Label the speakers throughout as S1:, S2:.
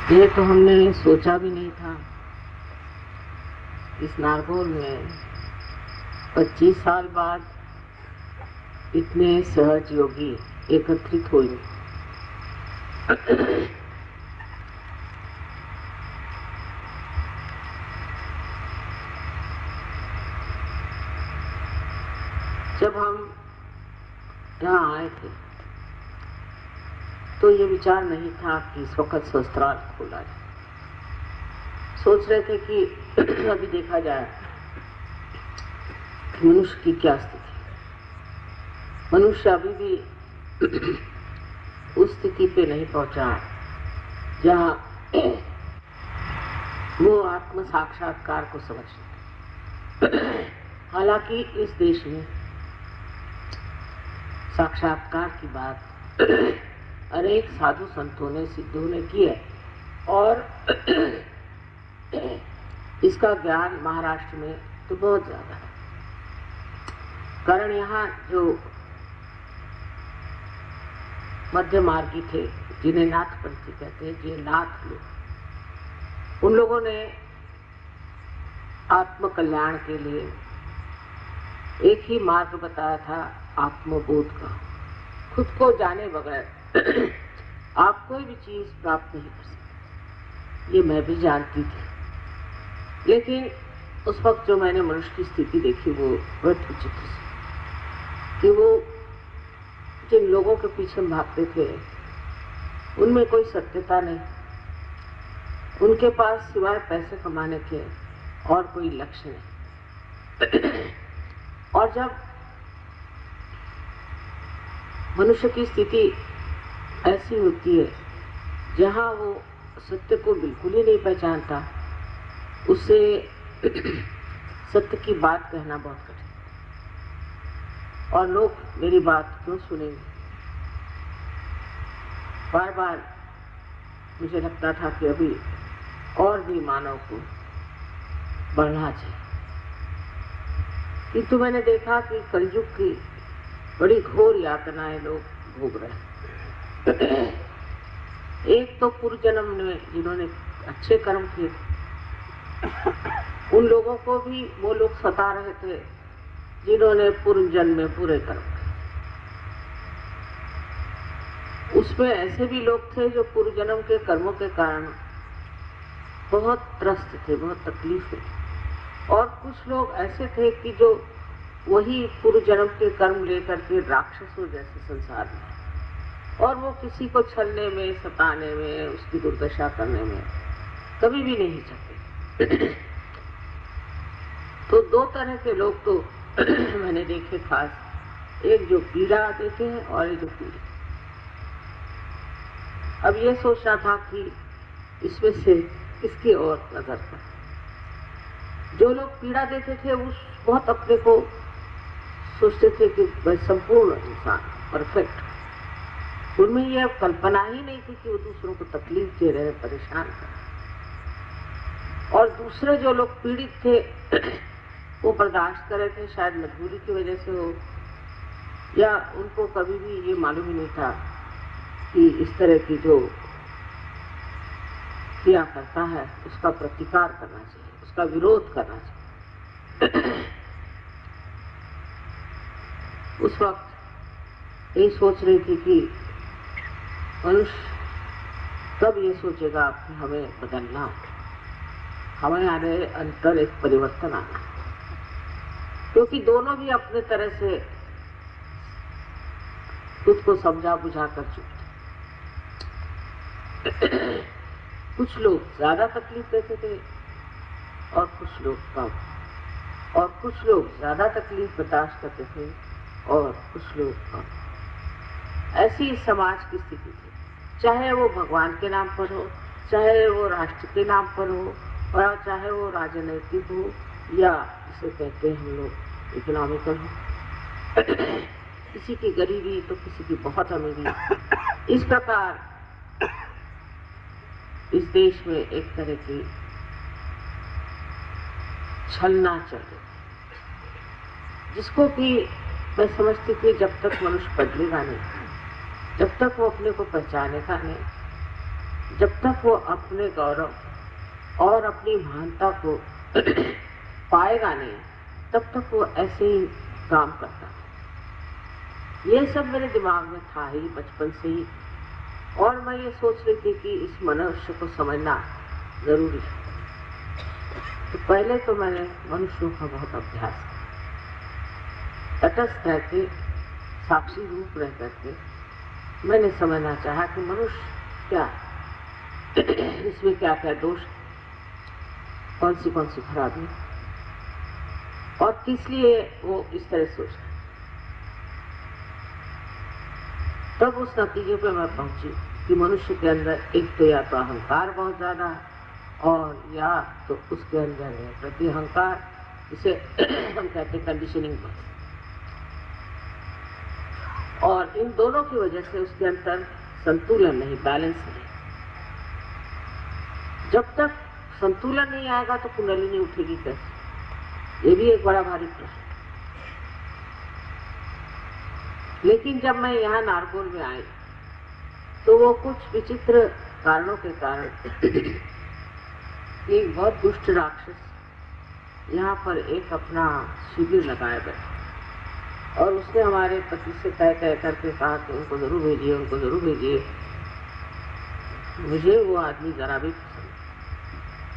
S1: ये तो हमने सोचा भी नहीं था। इस नारगौल में 25 साल बाद इतने सहज योगी एकत्रित हुए। जब हम यहाँ आए थे तो ये विचार नहीं था कि इस वक्त शस्त्राल खोला जाए। सोच रहे थे कि अभी देखा जाए मनुष्य की क्या स्थिति। मनुष्य अभी भी उस स्थिति पे नहीं पहुंचा जहाँ वो आत्म साक्षात्कार को समझ। हालांकि इस देश में साक्षात्कार की बात अनेक साधु संतों ने सिद्धों ने की है और इसका ज्ञान महाराष्ट्र में तो बहुत ज्यादा है। कारण यहाँ जो मध्य मार्गी थे, जिन्हें नाथपंथी कहते हैं, ये नाथ लोग, उन लोगों ने आत्म कल्याण के लिए एक ही मार्ग बताया था, आत्मबोध का। खुद को जाने बगैर आप कोई भी चीज प्राप्त नहीं कर सकते। ये मैं भी जानती थी, लेकिन उस वक्त जो मैंने मनुष्य की स्थिति देखी वो बहुत विचित्र थी कि वो जिन लोगों के पीछे भागते थे उनमें कोई सत्यता नहीं, उनके पास सिवाय पैसे कमाने के और कोई लक्ष्य नहीं। और जब मनुष्य की स्थिति ऐसी होती है जहाँ वो सत्य को बिल्कुल ही नहीं पहचानता, उससे सत्य की बात कहना बहुत कठिन। और लोग मेरी बात क्यों सुनेंगे? बार बार मुझे लगता था कि अभी और भी मानव को बढ़ना चाहिए, किंतु मैंने देखा कि कलयुग की बड़ी घोर यातनाएं लोग भोग रहे हैं। एक तो पूर्व जन्म में जिन्होंने अच्छे कर्म किए उन लोगों को भी वो लोग सता रहे थे जिन्होंने पूर्व जन्म में बुरे कर्म किए। उसमें ऐसे भी लोग थे जो पूर्व जन्म के कर्मों के कारण बहुत त्रस्त थे, बहुत तकलीफ हुई। और कुछ लोग ऐसे थे कि जो वही पूर्व जन्म के कर्म लेकर के राक्षसों जैसे संसार में, और वो किसी को छलने में, सताने में, उसकी दुर्दशा करने में कभी भी नहीं सकते। तो दो तरह के लोग तो मैंने देखे खास, एक जो पीड़ा देते हैं और एक जो पीड़ित। अब ये सोचना था कि इसमें से किसकी ओर नजर पर। जो लोग पीड़ा देते थे उस बहुत अपने को सोचते थे कि वह संपूर्ण इंसान, परफेक्ट। उनमें यह कल्पना ही नहीं थी कि वो दूसरों को तकलीफ दे रहे, परेशान कर रहे। और दूसरे जो लोग पीड़ित थे वो बर्दाश्त कर रहे थे, शायद मजबूरी की वजह से हो, या उनको कभी भी ये मालूम ही नहीं था कि इस तरह की जो किया करता है उसका प्रतिकार करना चाहिए, उसका विरोध करना चाहिए। उस वक्त यही सोच रही थी कि मनुष्य कब ये सोचेगा कि हमें बदलना, हमारे अंदर एक परिवर्तन आना, क्योंकि दोनों भी अपने तरह से खुद को समझा बुझा कर चुके। कुछ लोग ज्यादा तकलीफ देते थे और कुछ लोग कम, और कुछ लोग ज्यादा तकलीफ बर्दाश्त करते थे और कुछ लोग कम। ऐसी समाज की स्थिति थी, चाहे वो भगवान के नाम पर हो, चाहे वो राष्ट्र के नाम पर हो, और चाहे वो राजनैतिक हो, या जिसे कहते हैं हम लोग इकोनॉमिकल हो। किसी की गरीबी तो किसी की बहुत अमीरी। इस प्रकार इस देश में एक तरह की छलना चल रही, जिसको कि मैं समझती थी जब तक मनुष्य बदलेगा नहीं, जब तक वो अपने को पहचानेगा नहीं, जब तक वो अपने गौरव और अपनी महानता को पाएगा नहीं, तब तक वो ऐसे ही काम करता है। ये सब मेरे दिमाग में था ही बचपन से ही, और मैं ये सोच रही थी कि इस मनुष्य को समझना जरूरी है। तो पहले तो मैंने मनुष्यों का बहुत अभ्यास किया, तटस्थ रह के, साक्षी रूप रह करके मैंने समझना चाहा कि मनुष्य क्या, इसमें क्या क्या दोष, कौन सी खराबी, और किस लिए वो इस तरह सोच रहा है। तब उस नतीजे पे मैं पहुंची कि मनुष्य के अंदर एक तो या तो अहंकार बहुत ज्यादा है, और या तो उसके अंदर है प्रति अहंकार, जिसे हम कहते हैं कंडीशनिंग। और इन दोनों की वजह से उसके अंदर संतुलन नहीं, बैलेंस नहीं। जब तक संतुलन नहीं आएगा तो कुंडलिनी उठेगी कैसे, ये भी एक बड़ा भारी प्रश्न। लेकिन जब मैं यहाँ नारगोल में आई तो वो कुछ विचित्र कारणों के कारण एक बहुत दुष्ट राक्षस यहाँ पर एक अपना शिविर लगाए बैठे, और उसने हमारे पति से तय करके कहा कि उनको जरूर भेजिए, उनको जरूर भेजिए। मुझे वो आदमी जरा भी पसंद,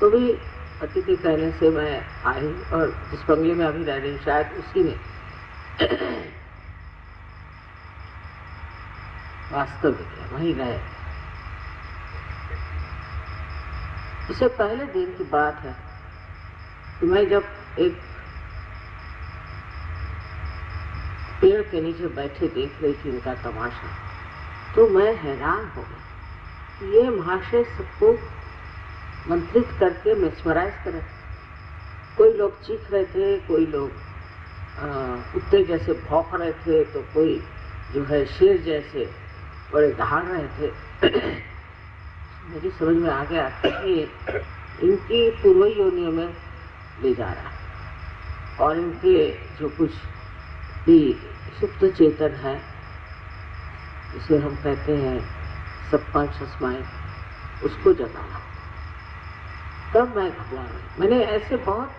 S1: तो भी पति के कहने से मैं आई, और जिस बंगले में अभी रह रही शायद उसी में वास्तविक है, वहीं रहे। उससे पहले दिन की बात है कि मैं जब एक पेड़ के नीचे बैठे देख रही थी इनका तमाशा, तो मैं हैरान हो गई। ये महाशय सबको मंत्रित करके मेस्मराइज कर रहे थे। कोई लोग चीख रहे थे, कोई लोग कुत्ते जैसे भौंक रहे थे, तो कोई जो है शेर जैसे बड़े दहाड़ रहे थे। मेरी समझ में आ गया कि इनकी पूर्व योनियों में ले जा रहा है, और इनके जो कुछ भी सुप्त चेतन है, जिसे हम कहते हैं सबकॉन्शियस माइंड, उसको जगाना। तब मैं घबरा गई। मैंने ऐसे बहुत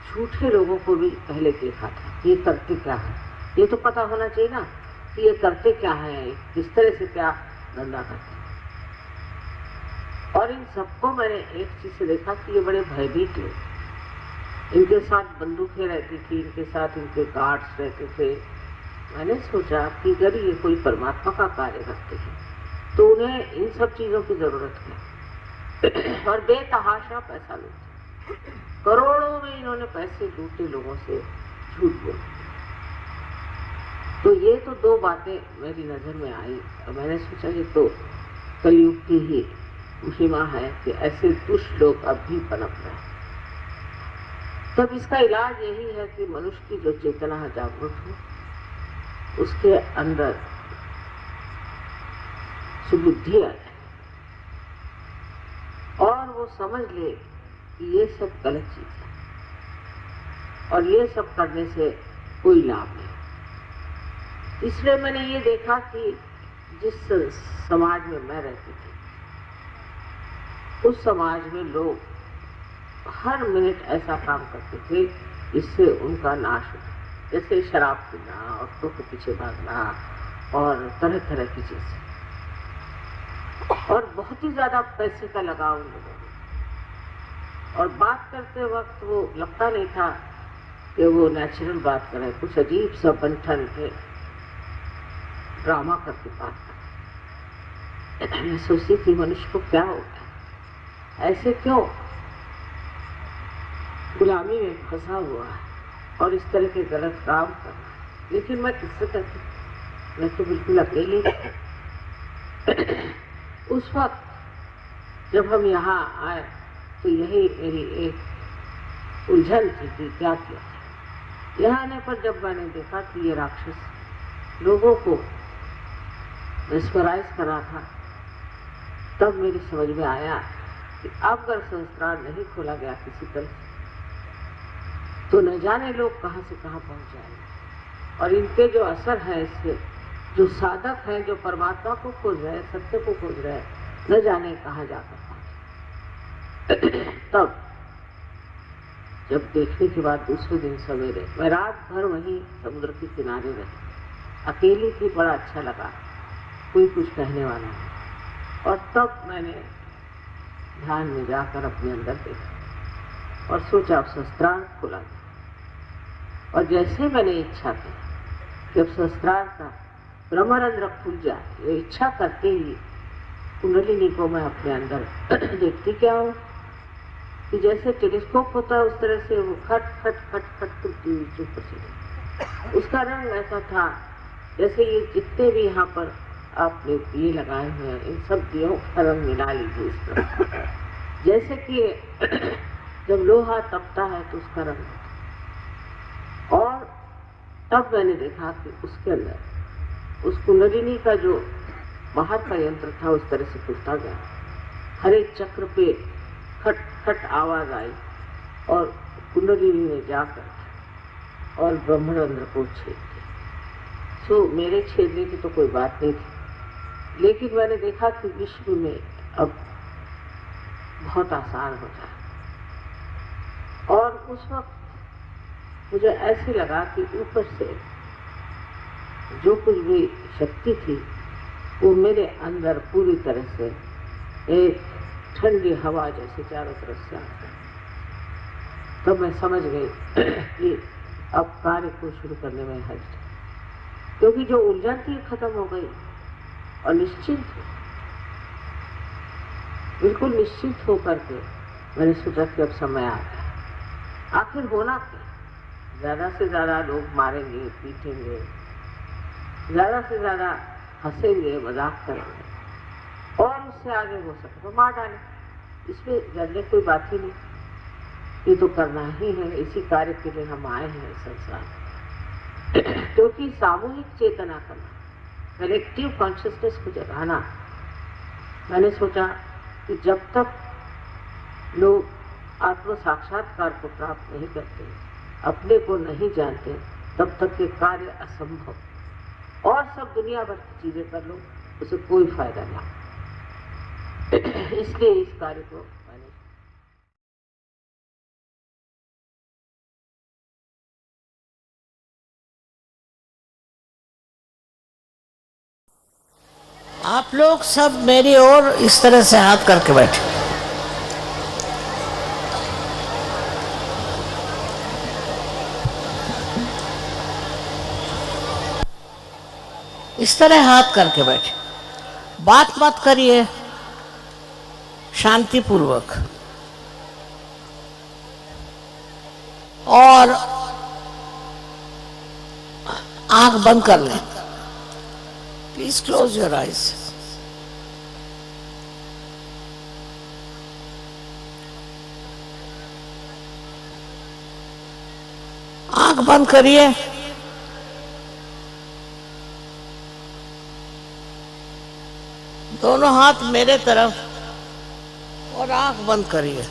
S1: झूठे लोगों को भी पहले देखा था। ये करते क्या है, ये तो पता होना चाहिए ना कि ये करते क्या है, किस तरह से क्या धंधा करते हैं। और इन सबको मैंने एक चीज से देखा कि ये बड़े भयभीत लोग, इनके साथ बंदूकें रहती थी, इनके साथ इनके गार्ड्स रहते थे। मैंने सोचा कि अगर ये कोई परमात्मा का कार्य करते हैं तो उन्हें इन सब चीजों की जरूरत है। और बेतहाशा पैसा लूटे, करोड़ों में इन्होंने पैसे लूटे लोगों से, झूठ बोल। तो ये तो दो बातें मेरी नजर में आई, और मैंने सोचा ये तो कलयुग की ही महिमा है कि ऐसे दुष्ट लोग अब भी पनप रहे हैं। तब इसका इलाज यही है कि मनुष्य की जो चेतना है जागरूक हो, उसके अंदर सुबुद्धि आ जाए, और वो समझ ले कि ये सब गलत चीज है, और ये सब करने से कोई लाभ नहीं। इसलिए मैंने ये देखा कि जिस समाज में मैं रहती थी, उस समाज में लोग हर मिनट ऐसा काम करते थे जिससे उनका नाश हो, जैसे शराब पीना, औरतों के पीछे भागना, और तरह तरह की चीजें, और बहुत ही ज्यादा पैसे का लगाव उन लोगों में। और बात करते वक्त वो लगता नहीं था कि वो नेचुरल बात कर रहे, कुछ अजीब सा बंठन के ड्रामा करके बात कर। मैं सोचती थी मनुष्य को क्या होता है, ऐसे क्यों गुलामी में फंसा हुआ है और इस तरह के गलत काम कर रहा है। लेकिन मैं किससे करती, मैं तो बिल्कुल अकेली। उस वक्त जब हम यहाँ आए तो यही मेरी एक उलझन थी कि क्या किया। यहाँ आने पर जब मैंने देखा कि ये राक्षस लोगों को मेस्मराइज कर रहा था, तब मेरी समझ में आया कि अब अगर संस्कार नहीं खोला गया किसी तरह से, तो न जाने लोग कहाँ से कहाँ पहुँच जाएंगे। और इनके जो असर है इससे, जो साधक हैं, जो परमात्मा को खोज रहे हैं, सत्य को खोज रहे हैं, न जाने कहाँ जाकर पहुंचे। तब जब देखने के बाद दूसरे दिन सवेरे मैं रात भर वहीं समुद्र के किनारे रही, अकेली थी, बड़ा अच्छा लगा, कोई कुछ कहने वाला नहीं। और तब मैंने ध्यान में जाकर अपने अंदर देखा और सोचा अब शस्त्रार्थ खुला गया। और जैसे मैंने इच्छा की कि अब शस्त्रार्थ का ब्रह्मरंध्र खुल जाए, ये इच्छा करते ही कुंडलिनी को मैं अपने अंदर देखती क्या हूँ कि जैसे टेलीस्कोप होता है उस तरह से वो खट खट खट खट खुलती हुई ऊपर चली। उसका रंग ऐसा था जैसे ये जितने भी यहाँ पर आपने ये लगाए हुए हैं इन सब दियों का रंग मिला लीजिए इस तरह, जैसे कि जब लोहा तपता है तो उसका रंग होता। और तब मैंने देखा कि उसके अंदर उस कुंडलिनी का जो बाहर का यंत्र था उस तरह से खुलता गया। हर एक चक्र पे खट खट आवाज आई और कुंडलिनी ने जाकर और ब्रह्मरंध्र को छेद दिया। सो मेरे छेदने की तो कोई बात नहीं थी, लेकिन मैंने देखा कि विश्व में अब बहुत आसान हो जाए। और उस वक्त मुझे ऐसे लगा कि ऊपर से जो कुछ भी शक्ति थी वो मेरे अंदर पूरी तरह से एक ठंडी हवा जैसे चारों तरफ से आता। तब मैं समझ गई कि अब कार्य को शुरू करने में हर्ज है, क्योंकि जो उलझन थी खत्म हो गई और निश्चिंत बिल्कुल निश्चित होकर के मैंने सोचा कि अब समय आ गया। आखिर होना क्या, ज्यादा से ज्यादा लोग मारेंगे पीटेंगे, ज्यादा से ज्यादा हंसेंगे मजाक करेंगे, और उससे आगे हो सके तो मार डालें, इसमें डरने कोई बात ही नहीं। ये तो करना ही है, इसी कार्य के लिए हम आए हैं संसार में। क्योंकि सामूहिक चेतना करना, कलेक्टिव कॉन्शियसनेस को जगाना। मैंने सोचा कि जब तक लोग आत्म साक्षात्कार को प्राप्त नहीं करते, अपने को नहीं जानते, तब तक ये कार्य असंभव। और सब दुनिया भर की चीजें कर लो, उसे कोई फायदा नहीं। इसलिए इस कार्य को मैंने
S2: आप लोग सब मेरी ओर इस तरह से हाथ करके बैठे। इस तरह हाथ करके बैठे, बात मत करिए, शांतिपूर्वक। और आंख बंद कर लें। Please close your eyes. आंख बंद करिए। दोनों हाथ मेरे तरफ और आंख बंद करिए।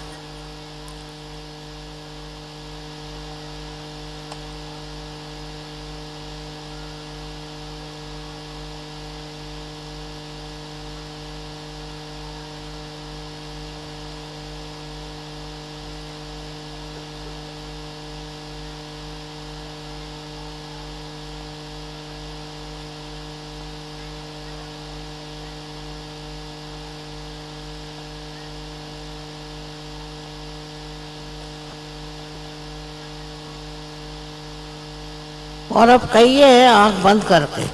S2: और अब कहिए आंख बंद करके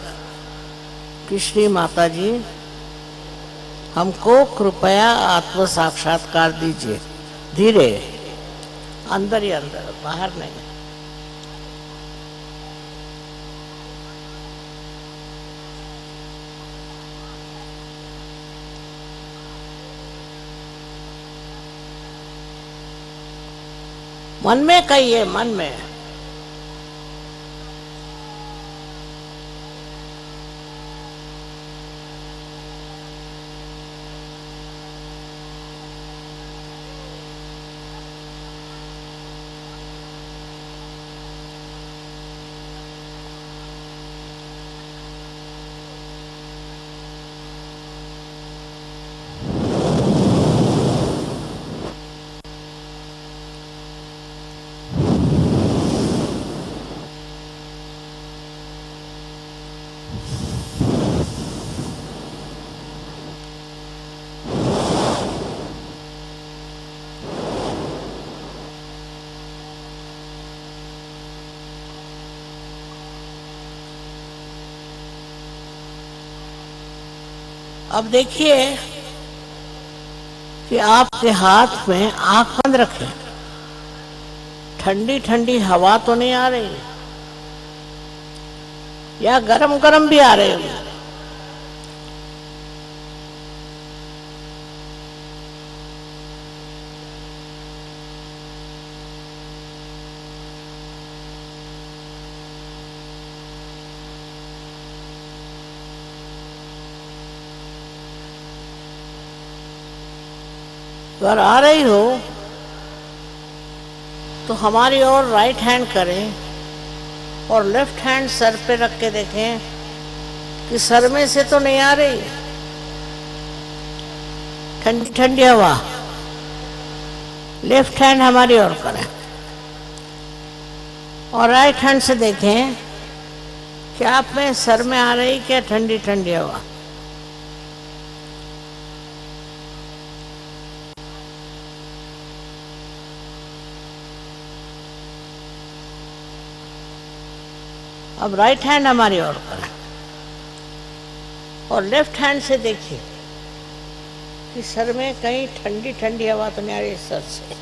S2: कि श्री माता जी, हमको कृपया आत्म साक्षात्कार दीजिए। धीरे, अंदर ही अंदर, बाहर नहीं। मन में कहिए, मन में। अब देखिए कि आपके हाथ में आंख बंद रखें, ठंडी ठंडी हवा तो नहीं आ रही या गरम गरम भी आ रहे हो? अगर आ रही हो तो हमारी ओर राइट हैंड करें और लेफ्ट हैंड सर पे रख के देखें कि सर में से तो नहीं आ रही ठंडी ठंडी हवा। लेफ्ट हैंड हमारी ओर करें और राइट हैंड से देखें कि आप में सर में आ रही क्या ठंडी ठंडी हवा। अब राइट हैंड हमारी ओर करें और लेफ्ट हैंड से देखिए कि सर में कहीं ठंडी ठंडी हवा तो नहीं आ रही। सर से,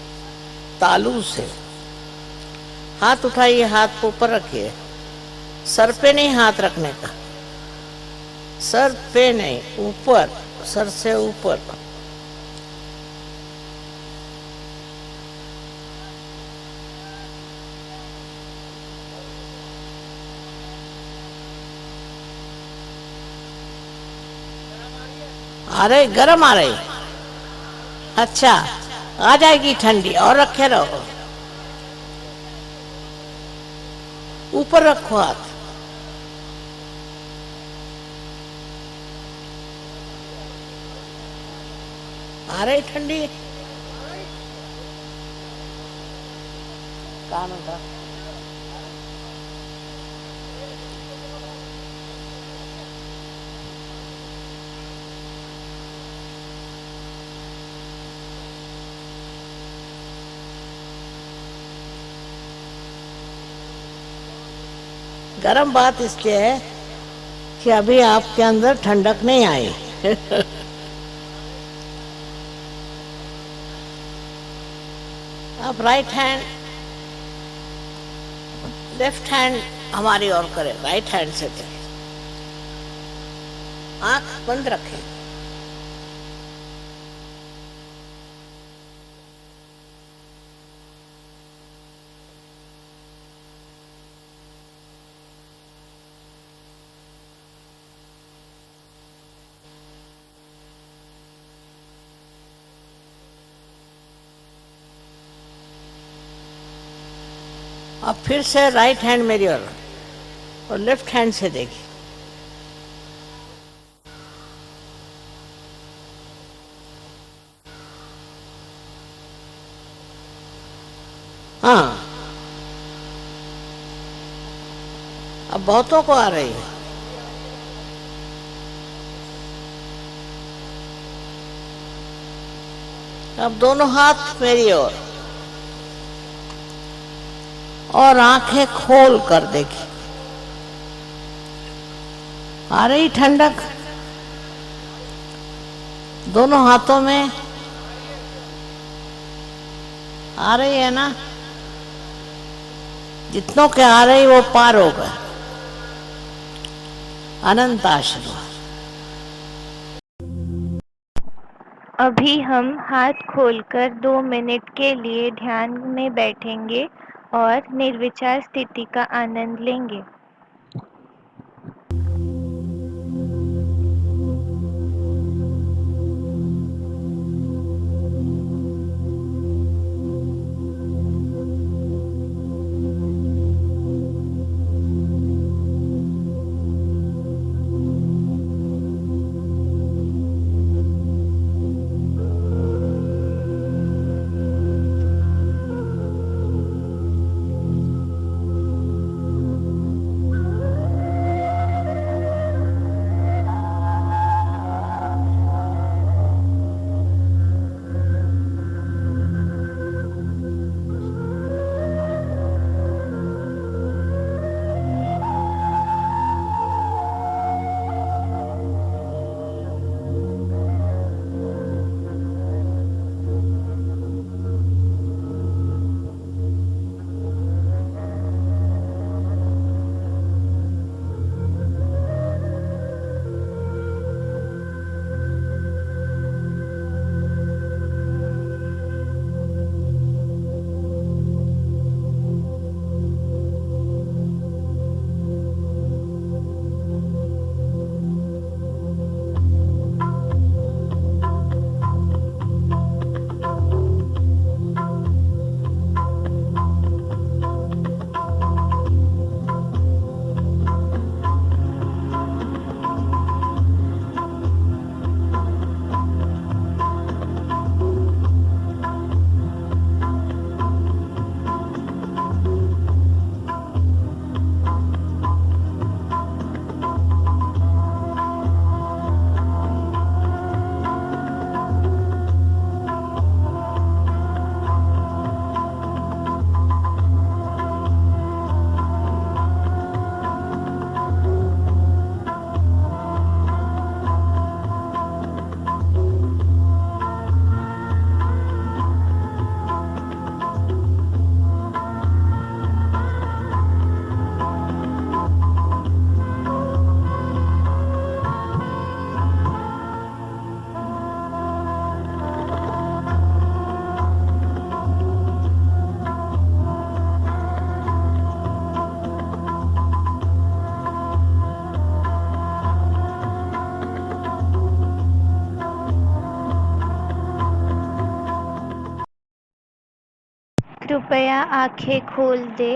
S2: तालू से हाथ उठाइए, हाथ को ऊपर रखिए, सर पे नहीं हाथ रखने का, सर पे नहीं, ऊपर, सर से ऊपर। आ रही, गरम आ रही, अच्छा आ जाएगी ठंडी, और रखे रहो, ऊपर रखो हाथ। आ रही ठंडी, कान उठा, गरम बात इसलिए है कि अभी आपके अंदर ठंडक नहीं आई। आप राइट हैंड, लेफ्ट हैंड हमारी ओर करें, राइट हैंड से दें, आंख बंद रखें। अब फिर से राइट हैंड मेरी ओर और लेफ्ट हैंड से देखिए। हाँ, अब बहुतों को आ रही है। अब दोनों हाथ मेरी ओर और आंखें खोल कर देखी। आ रही ठंडक दोनों हाथों में, आ रही है ना? जितनों के आ रही वो पार हो गए, अनंत आशीर्वाद।
S3: अभी हम हाथ खोलकर 2 मिनट के लिए ध्यान में बैठेंगे और निर्विचार स्थिति का आनंद लेंगे। कृपया आंखें खोल दे